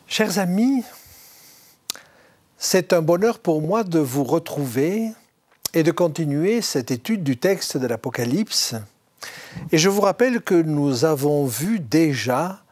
Chers amis, c'est un bonheur pour moi de vous retrouver et de continuer cette étude du texte de l'Apocalypse. Et je vous rappelle que nous avons vu déjà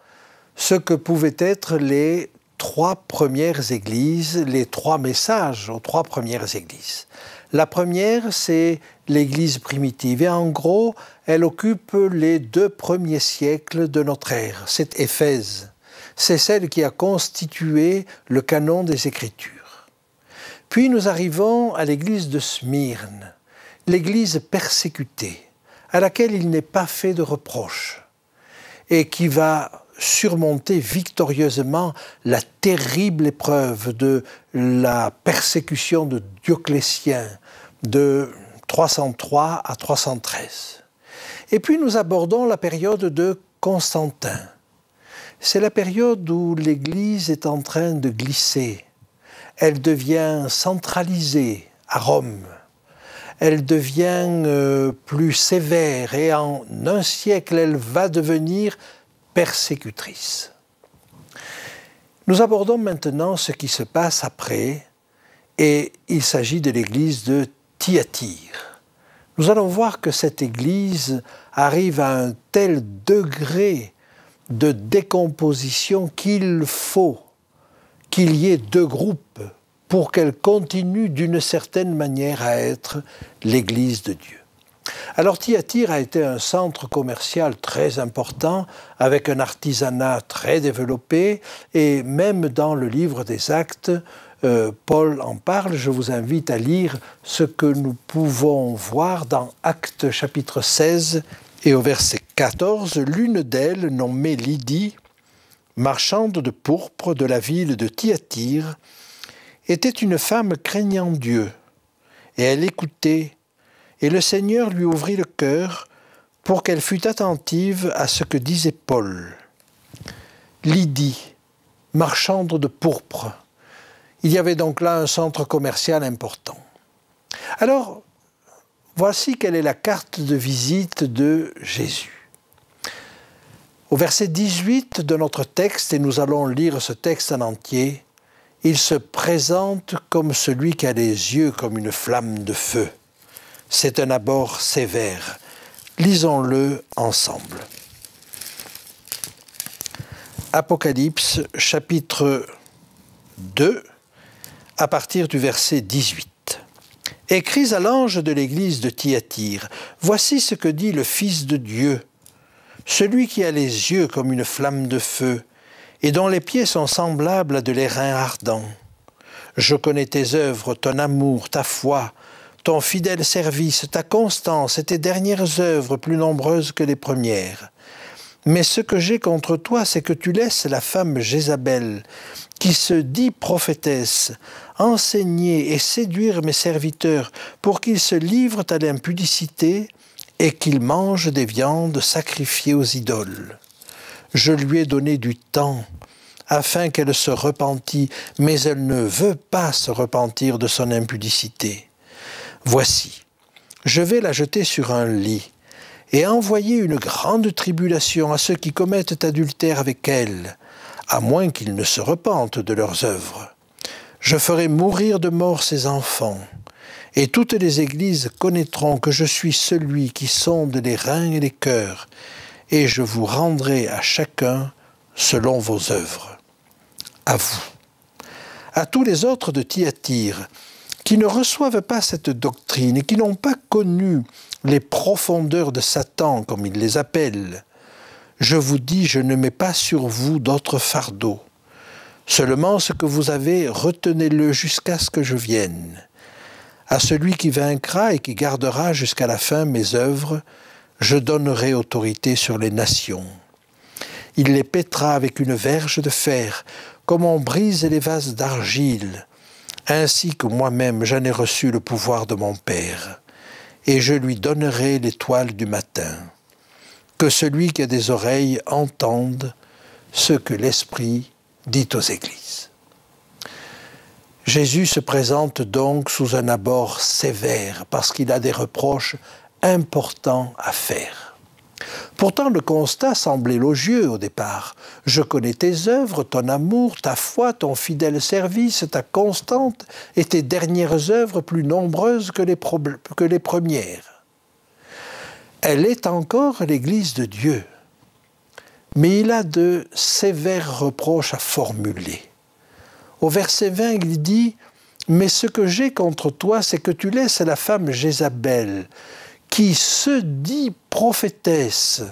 ce que pouvaient être les trois premières églises, les trois messages aux trois premières églises. La première, c'est l'église primitive et en gros, elle occupe les 2 premiers siècles de notre ère. C'est Éphèse. C'est celle qui a constitué le canon des Écritures. Puis nous arrivons à l'église de Smyrne, l'église persécutée, à laquelle il n'est pas fait de reproche, et qui va surmonter victorieusement la terrible épreuve de la persécution de Dioclétien de 303 à 313. Et puis nous abordons la période de Constantin. C'est la période où l'Église est en train de glisser. Elle devient centralisée à Rome. Elle devient plus sévère et en un siècle, elle va devenir persécutrice. Nous abordons maintenant ce qui se passe après et il s'agit de l'église de Thyatire. Nous allons voir que cette église arrive à un tel degré de décomposition qu'il faut qu'il y ait 2 groupes pour qu'elle continue d'une certaine manière à être l'Église de Dieu. Alors Thyatire a été un centre commercial très important, avec un artisanat très développé, et même dans le livre des Actes, Paul en parle. Je vous invite à lire ce que nous pouvons voir dans Actes chapitre 16, et au verset 14, l'une d'elles, nommée Lydie, marchande de pourpre de la ville de Thyatire, était une femme craignant Dieu, et elle écoutait, et le Seigneur lui ouvrit le cœur pour qu'elle fût attentive à ce que disait Paul. Lydie, marchande de pourpre. Il y avait donc là un centre commercial important. Alors, voici quelle est la carte de visite de Jésus. Au verset 18 de notre texte, et nous allons lire ce texte en entier, il se présente comme celui qui a les yeux comme une flamme de feu. C'est un abord sévère. Lisons-le ensemble. Apocalypse, chapitre 2, à partir du verset 18. « Écris à l'ange de l'église de Thyatire, voici ce que dit le Fils de Dieu, celui qui a les yeux comme une flamme de feu, et dont les pieds sont semblables à de l'airain ardent. Je connais tes œuvres, ton amour, ta foi, ton fidèle service, ta constance et tes dernières œuvres plus nombreuses que les premières. Mais ce que j'ai contre toi, c'est que tu laisses la femme Jézabel, qui se dit prophétesse, enseigner et séduire mes serviteurs pour qu'ils se livrent à l'impudicité et qu'ils mangent des viandes sacrifiées aux idoles. Je lui ai donné du temps afin qu'elle se repentît, mais elle ne veut pas se repentir de son impudicité. Voici, je vais la jeter sur un lit et envoyer une grande tribulation à ceux qui commettent adultère avec elle, à moins qu'ils ne se repentent de leurs œuvres. Je ferai mourir de mort ses enfants, et toutes les églises connaîtront que je suis celui qui sonde les reins et les cœurs, et je vous rendrai à chacun selon vos œuvres. À vous. À tous les autres de Thyatire, qui ne reçoivent pas cette doctrine et qui n'ont pas connu les profondeurs de Satan, comme il les appelle, je vous dis, je ne mets pas sur vous d'autre fardeau. Seulement ce que vous avez, retenez-le jusqu'à ce que je vienne. À celui qui vaincra et qui gardera jusqu'à la fin mes œuvres, je donnerai autorité sur les nations. Il les pètera avec une verge de fer, comme on brise les vases d'argile, ainsi que moi-même j'en ai reçu le pouvoir de mon Père, et je lui donnerai l'étoile du matin. Que celui qui a des oreilles entende ce que l'Esprit dit aux églises. Jésus se présente donc sous un abord sévère parce qu'il a des reproches importants à faire. Pourtant, le constat semble élogieux au départ. Je connais tes œuvres, ton amour, ta foi, ton fidèle service, ta constante et tes dernières œuvres plus nombreuses que les premières. Elle est encore l'Église de Dieu. Mais il a de sévères reproches à formuler. Au verset 20, il dit « Mais ce que j'ai contre toi, c'est que tu laisses la femme Jézabel, qui se dit prophétesse,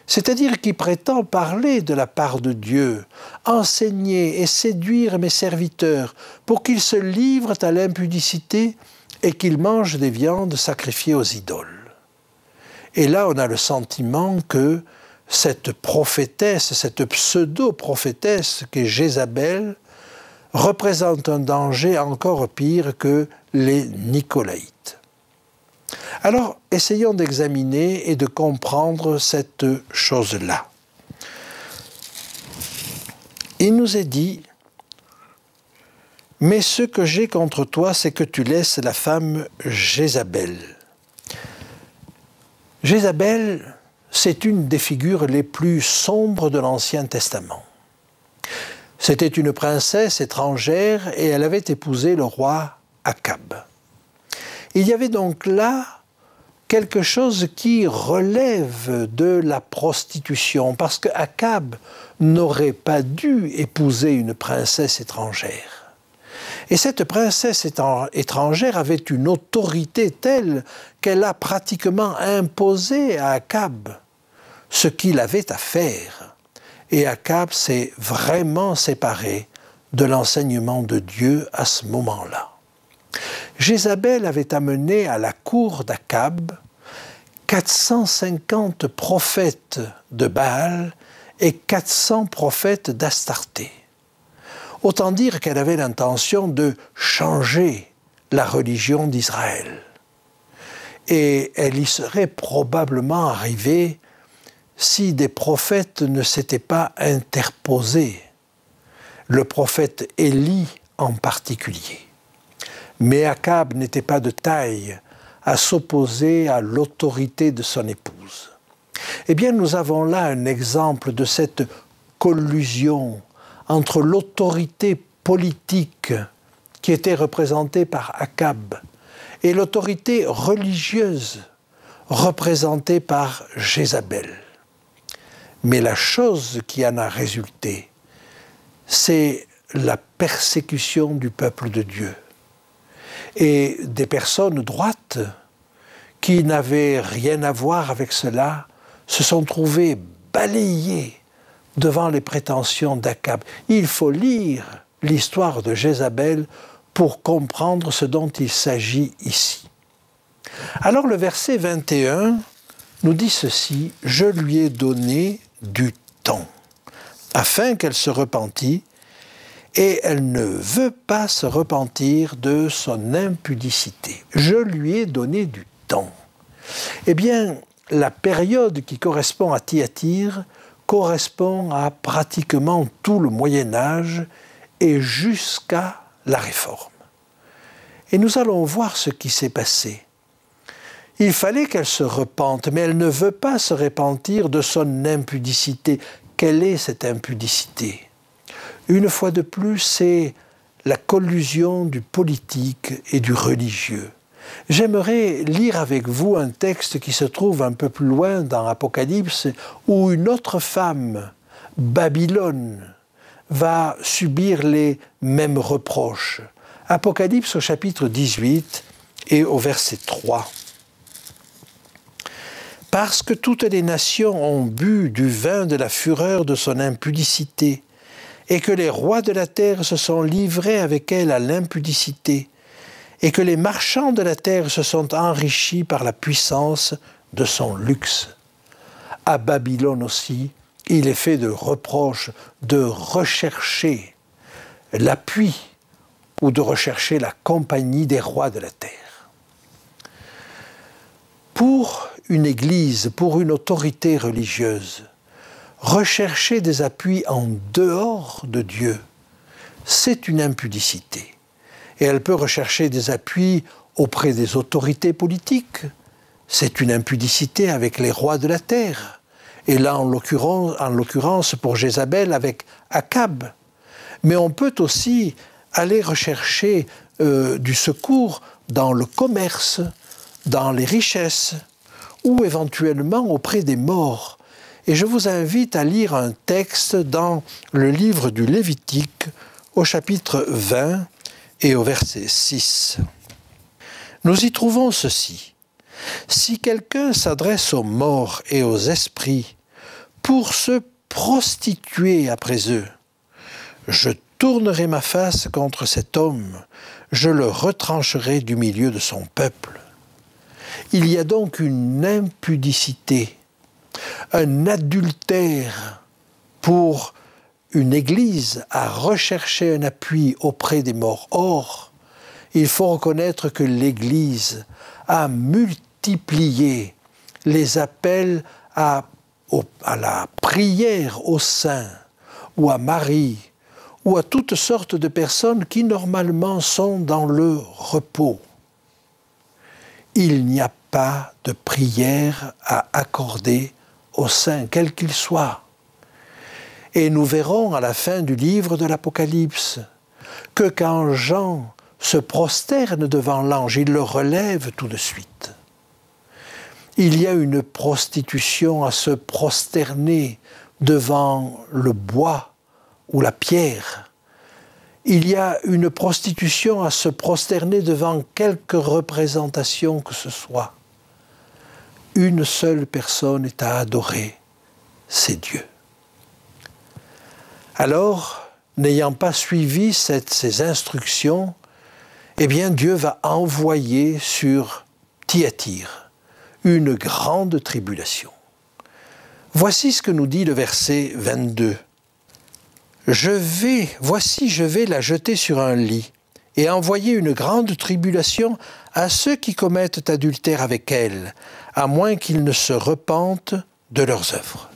c'est-à-dire qui prétend parler de la part de Dieu, enseigner et séduire mes serviteurs pour qu'ils se livrent à l'impudicité et qu'ils mangent des viandes sacrifiées aux idoles. » Et là, on a le sentiment que cette prophétesse, cette pseudo-prophétesse qu'est Jézabel, représente un danger encore pire que les Nicolaïtes. Alors, essayons d'examiner et de comprendre cette chose-là. Il nous est dit « Mais ce que j'ai contre toi, c'est que tu laisses la femme Jézabel. » Jézabel, c'est une des figures les plus sombres de l'Ancien Testament. C'était une princesse étrangère et elle avait épousé le roi Akab. Il y avait donc là quelque chose qui relève de la prostitution, parce que Akab n'aurait pas dû épouser une princesse étrangère. Et cette princesse étrangère avait une autorité telle qu'elle a pratiquement imposé à Akab ce qu'il avait à faire. Et Akab s'est vraiment séparé de l'enseignement de Dieu à ce moment-là. Jézabel avait amené à la cour d'Akab 450 prophètes de Baal et 400 prophètes d'Astarté. Autant dire qu'elle avait l'intention de changer la religion d'Israël. Et elle y serait probablement arrivée si des prophètes ne s'étaient pas interposés, le prophète Élie en particulier. Mais Akab n'était pas de taille à s'opposer à l'autorité de son épouse. Eh bien, nous avons là un exemple de cette collusion entre l'autorité politique qui était représentée par Akab et l'autorité religieuse représentée par Jézabel. Mais la chose qui en a résulté, c'est la persécution du peuple de Dieu. Et des personnes droites qui n'avaient rien à voir avec cela se sont trouvées balayées devant les prétentions d'Akab. Il faut lire l'histoire de Jézabel pour comprendre ce dont il s'agit ici. Alors le verset 21 nous dit ceci, « Je lui ai donné du temps, afin qu'elle se repentît, et elle ne veut pas se repentir de son impudicité. Je lui ai donné du temps. » Eh bien, la période qui correspond à Thyatire correspond à pratiquement tout le Moyen-Âge et jusqu'à la Réforme. Et nous allons voir ce qui s'est passé. Il fallait qu'elle se repente, mais elle ne veut pas se repentir de son impudicité. Quelle est cette impudicité? Une fois de plus, c'est la collusion du politique et du religieux. J'aimerais lire avec vous un texte qui se trouve un peu plus loin dans Apocalypse, où une autre femme, Babylone, va subir les mêmes reproches, Apocalypse au chapitre 18 et au verset 3. « Parce que toutes les nations ont bu du vin de la fureur de son impudicité, et que les rois de la terre se sont livrés avec elle à l'impudicité, et que les marchands de la terre se sont enrichis par la puissance de son luxe. À Babylone aussi, il est fait de reproche de rechercher l'appui ou de rechercher la compagnie des rois de la terre. » Pour une église, pour une autorité religieuse, rechercher des appuis en dehors de Dieu, c'est une impudicité. Et elle peut rechercher des appuis auprès des autorités politiques. C'est une impudicité avec les rois de la terre. Et là, en l'occurrence, pour Jézabel, avec Akab. Mais on peut aussi aller rechercher du secours dans le commerce, dans les richesses, ou éventuellement auprès des morts. Et je vous invite à lire un texte dans le livre du Lévitique, au chapitre 20 et au verset 6. Nous y trouvons ceci. « Si quelqu'un s'adresse aux morts et aux esprits pour se prostituer après eux, je tournerai ma face contre cet homme, je le retrancherai du milieu de son peuple. » Il y a donc une impudicité, un adultère pour une église à rechercher un appui auprès des morts. Or, il faut reconnaître que l'Église a multiplié les appels à la prière aux saints, ou à Marie, ou à toutes sortes de personnes qui normalement sont dans le repos. Il n'y a pas de prière à accorder aux saints, quels qu'ils soient. Et nous verrons à la fin du livre de l'Apocalypse que quand Jean se prosterne devant l'ange, il le relève tout de suite. Il y a une prostitution à se prosterner devant le bois ou la pierre. Il y a une prostitution à se prosterner devant quelque représentation que ce soit. Une seule personne est à adorer, c'est Dieu. Alors, n'ayant pas suivi ces instructions, eh bien Dieu va envoyer sur Thyatire une grande tribulation. Voici ce que nous dit le verset 22. Voici, je vais la jeter sur un lit et envoyer une grande tribulation à ceux qui commettent adultère avec elle, à moins qu'ils ne se repentent de leurs œuvres.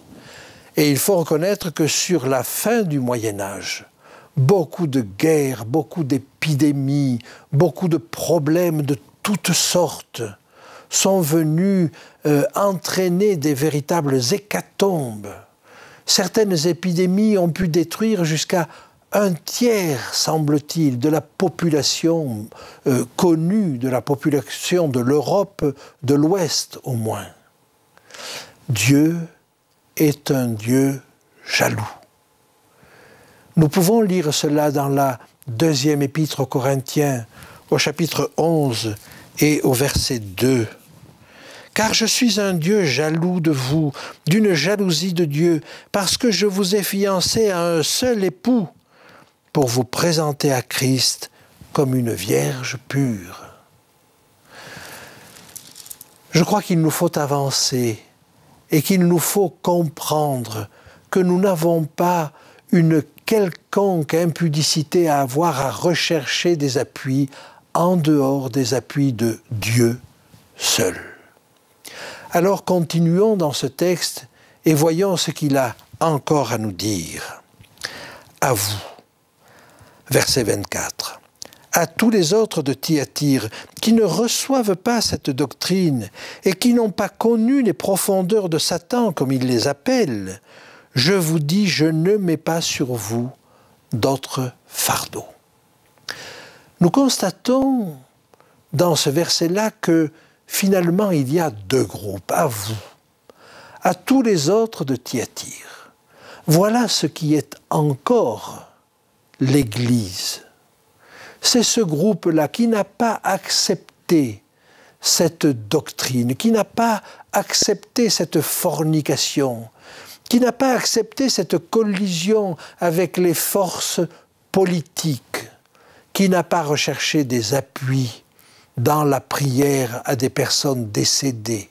Et il faut reconnaître que sur la fin du Moyen-Âge, beaucoup de guerres, beaucoup d'épidémies, beaucoup de problèmes de toutes sortes sont venus entraîner des véritables hécatombes. Certaines épidémies ont pu détruire jusqu'à 1/3, semble-t-il, de la population connue, de la population de l'Europe de l'Ouest au moins. Dieu est un Dieu jaloux. Nous pouvons lire cela dans la deuxième épître aux Corinthiens, au chapitre 11 et au verset 2. « Car je suis un Dieu jaloux de vous, d'une jalousie de Dieu, parce que je vous ai fiancé à un seul époux, pour vous présenter à Christ comme une vierge pure. » Je crois qu'il nous faut avancer et qu'il nous faut comprendre que nous n'avons pas une quelconque impudicité à avoir à rechercher des appuis en dehors des appuis de Dieu seul. Alors continuons dans ce texte et voyons ce qu'il a encore à nous dire. À vous, verset 24. À tous les autres de Thyatire qui ne reçoivent pas cette doctrine et qui n'ont pas connu les profondeurs de Satan, comme il les appelle, je vous dis, je ne mets pas sur vous d'autres fardeaux. Nous constatons dans ce verset-là que finalement il y a deux groupes, à vous, à tous les autres de Thyatire. Voilà ce qui est encore l'Église. c'est ce groupe-là qui n'a pas accepté cette doctrine, qui n'a pas accepté cette fornication, qui n'a pas accepté cette collision avec les forces politiques, qui n'a pas recherché des appuis dans la prière à des personnes décédées.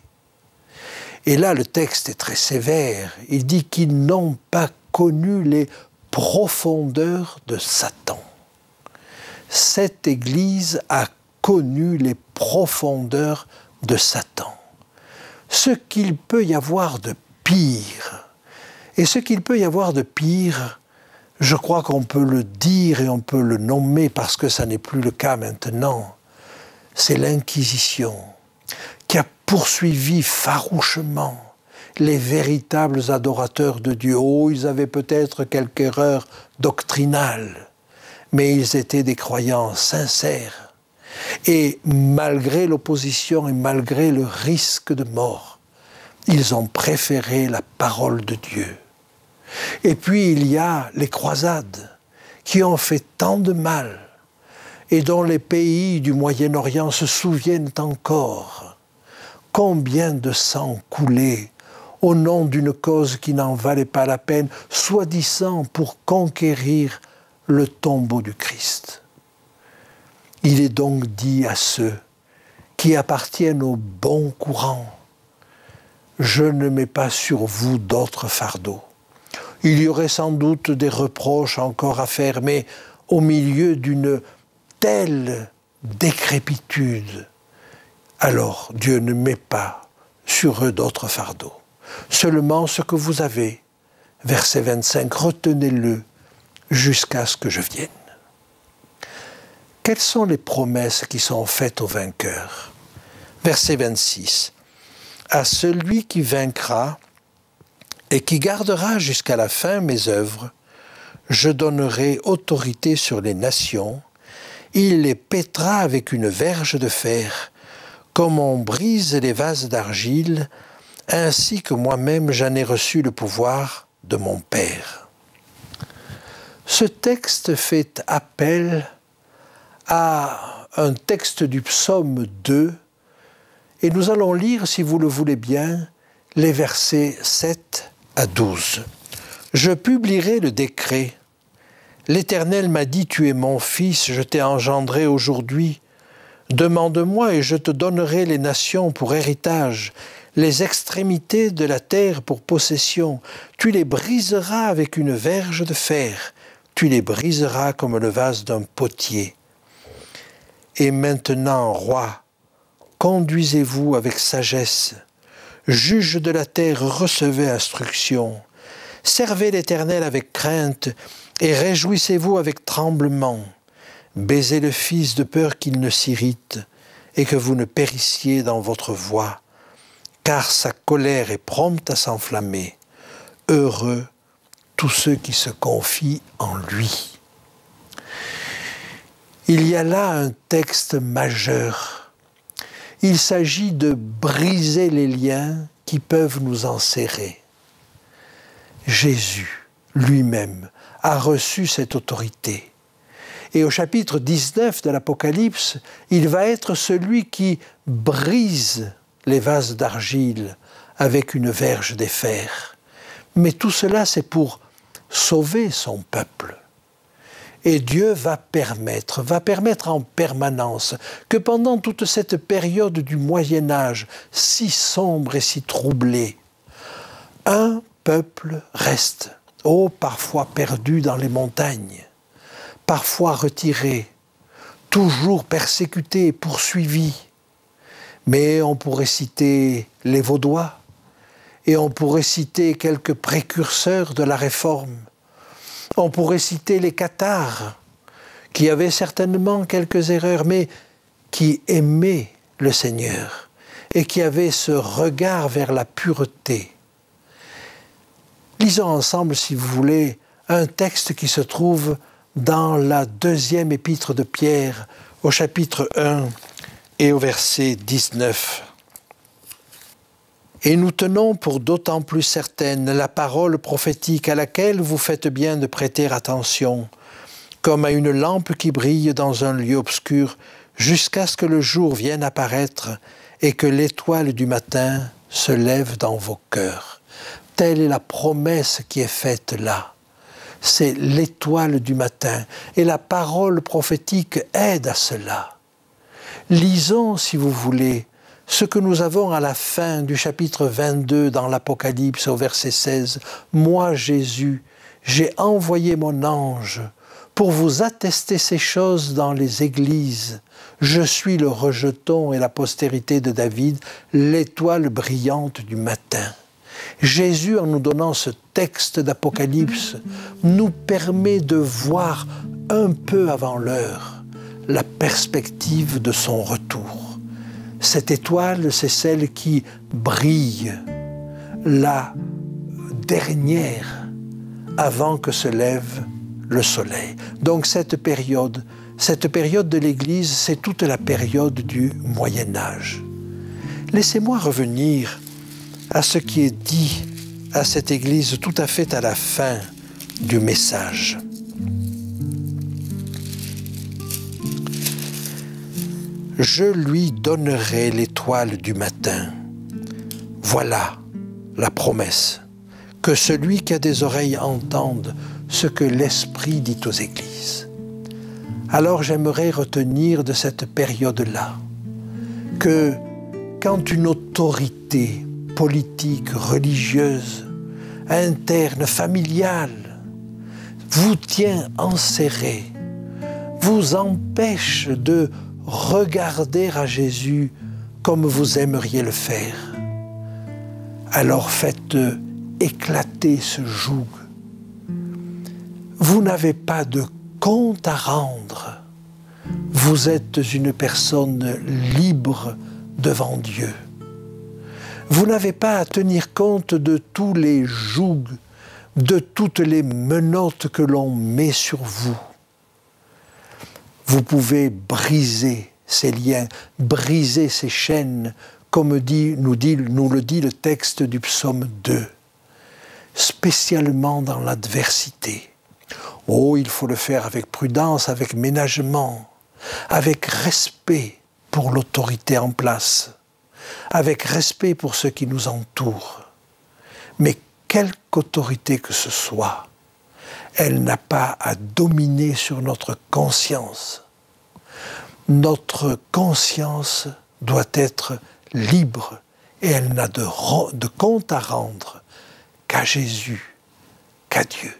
Et là, le texte est très sévère. Il dit qu'ils n'ont pas connu les profondeurs de Satan. Cette Église a connu les profondeurs de Satan. Ce qu'il peut y avoir de pire, et ce qu'il peut y avoir de pire, je crois qu'on peut le dire et on peut le nommer parce que ça n'est plus le cas maintenant, c'est l'Inquisition qui a poursuivi farouchement les véritables adorateurs de Dieu. Oh, ils avaient peut-être quelques erreurs doctrinales, mais ils étaient des croyants sincères. Et malgré l'opposition et malgré le risque de mort, ils ont préféré la parole de Dieu. Et puis il y a les croisades qui ont fait tant de mal et dont les pays du Moyen-Orient se souviennent encore. Combien de sang coulé au nom d'une cause qui n'en valait pas la peine, soi-disant pour conquérir le tombeau du Christ. Il est donc dit à ceux qui appartiennent au bon courant, « Je ne mets pas sur vous d'autres fardeaux. » Il y aurait sans doute des reproches encore à faire, mais au milieu d'une telle décrépitude, alors Dieu ne met pas sur eux d'autres fardeaux. Seulement ce que vous avez, verset 25, retenez-le jusqu'à ce que je vienne. Quelles sont les promesses qui sont faites aux vainqueurs? Verset 26. À celui qui vaincra et qui gardera jusqu'à la fin mes œuvres, je donnerai autorité sur les nations, il les pètera avec une verge de fer, comme on brise les vases d'argile, ainsi que moi-même j'en ai reçu le pouvoir de mon Père. Ce texte fait appel à un texte du psaume 2, et nous allons lire, si vous le voulez bien, les versets 7 à 12. « Je publierai le décret. L'Éternel m'a dit, tu es mon fils, je t'ai engendré aujourd'hui. Demande-moi et je te donnerai les nations pour héritage, les extrémités de la terre pour possession. Tu les briseras avec une verge de fer, tu les briseras comme le vase d'un potier. Et maintenant, roi, conduisez-vous avec sagesse. Juge de la terre, recevez instruction. Servez l'Éternel avec crainte et réjouissez-vous avec tremblement. Baisez le Fils de peur qu'il ne s'irrite et que vous ne périssiez dans votre voie, car sa colère est prompte à s'enflammer. Heureux tous ceux qui se confient en lui. » Il y a là un texte majeur. Il s'agit de briser les liens qui peuvent nous enserrer. Jésus lui-même a reçu cette autorité. Et au chapitre 19 de l'Apocalypse, il va être celui qui brise les vases d'argile avec une verge de fer. Mais tout cela, c'est pour sauver son peuple. Et Dieu va permettre en permanence que pendant toute cette période du Moyen-Âge, si sombre et si troublée, un peuple reste, parfois perdu dans les montagnes, parfois retiré, toujours persécuté et poursuivi. Mais on pourrait citer les Vaudois, et on pourrait citer quelques précurseurs de la Réforme. On pourrait citer les cathares, qui avaient certainement quelques erreurs, mais qui aimaient le Seigneur et qui avaient ce regard vers la pureté. Lisons ensemble, si vous voulez, un texte qui se trouve dans la deuxième épître de Pierre, au chapitre 1 et au verset 19. Et nous tenons pour d'autant plus certaine la parole prophétique à laquelle vous faites bien de prêter attention, comme à une lampe qui brille dans un lieu obscur, jusqu'à ce que le jour vienne apparaître et que l'étoile du matin se lève dans vos cœurs. Telle est la promesse qui est faite là. C'est l'étoile du matin. Et la parole prophétique aide à cela. Lisons, si vous voulez, ce que nous avons à la fin du chapitre 22 dans l'Apocalypse au verset 16. « Moi, Jésus, j'ai envoyé mon ange pour vous attester ces choses dans les églises. Je suis le rejeton et la postérité de David, l'étoile brillante du matin. » Jésus, en nous donnant ce texte d'Apocalypse, nous permet de voir un peu avant l'heure la perspective de son retour. Cette étoile, c'est celle qui brille, la dernière avant que se lève le soleil. Donc cette période de l'Église, c'est toute la période du Moyen-Âge. Laissez-moi revenir à ce qui est dit à cette Église tout à fait à la fin du message. Je lui donnerai l'étoile du matin. Voilà la promesse, que celui qui a des oreilles entende ce que l'Esprit dit aux Églises. Alors j'aimerais retenir de cette période-là que quand une autorité politique, religieuse, interne, familiale, vous tient enserré, vous empêche de regarder à Jésus comme vous aimeriez le faire, alors faites éclater ce joug. Vous n'avez pas de compte à rendre. Vous êtes une personne libre devant Dieu. Vous n'avez pas à tenir compte de tous les jougs, de toutes les menottes que l'on met sur vous. Vous pouvez briser ces liens, briser ces chaînes, comme nous le dit le texte du psaume 2, spécialement dans l'adversité. Oh, il faut le faire avec prudence, avec ménagement, avec respect pour l'autorité en place, avec respect pour ceux qui nous entourent. Mais quelque autorité que ce soit, elle n'a pas à dominer sur notre conscience. Notre conscience doit être libre et elle n'a de compte à rendre qu'à Jésus, qu'à Dieu.